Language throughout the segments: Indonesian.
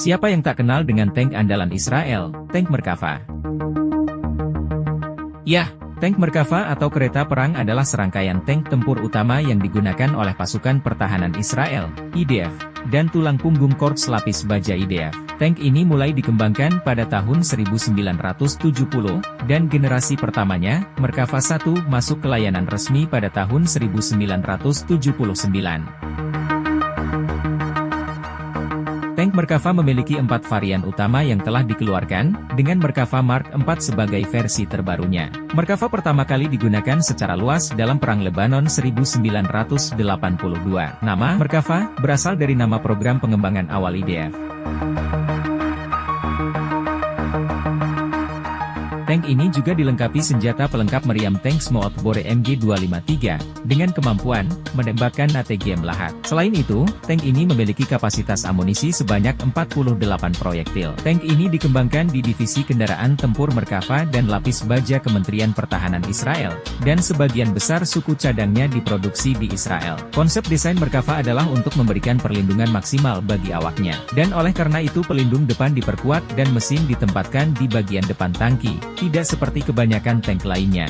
Siapa yang tak kenal dengan tank andalan Israel, tank Merkava? Yah, tank Merkava atau kereta perang adalah serangkaian tank tempur utama yang digunakan oleh pasukan pertahanan Israel, IDF, dan tulang punggung korps lapis baja IDF. Tank ini mulai dikembangkan pada tahun 1970, dan generasi pertamanya, Merkava 1, masuk ke layanan resmi pada tahun 1979. Tank Merkava memiliki 4 varian utama yang telah dikeluarkan, dengan Merkava Mark IV sebagai versi terbarunya. Merkava pertama kali digunakan secara luas dalam Perang Lebanon 1982. Nama Merkava berasal dari nama program pengembangan awal IDF. Tank ini juga dilengkapi senjata pelengkap meriam tank Smoothbore MG253, dengan kemampuan menembakkan ATG melahat. Selain itu, tank ini memiliki kapasitas amunisi sebanyak 48 proyektil. Tank ini dikembangkan di Divisi Kendaraan Tempur Merkava dan Lapis Baja Kementerian Pertahanan Israel, dan sebagian besar suku cadangnya diproduksi di Israel. Konsep desain Merkava adalah untuk memberikan perlindungan maksimal bagi awaknya, dan oleh karena itu pelindung depan diperkuat dan mesin ditempatkan di bagian depan tangki, tidak seperti kebanyakan tank lainnya.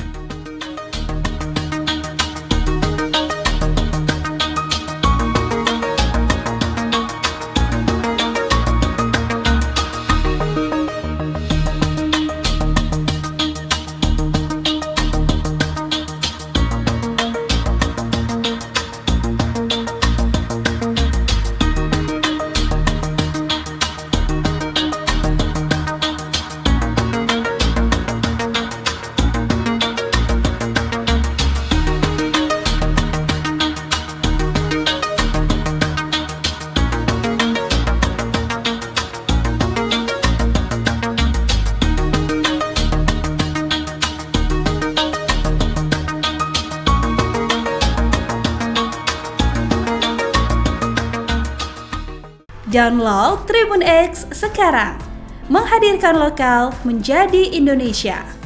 Download Tribun X sekarang, menghadirkan lokal menjadi Indonesia.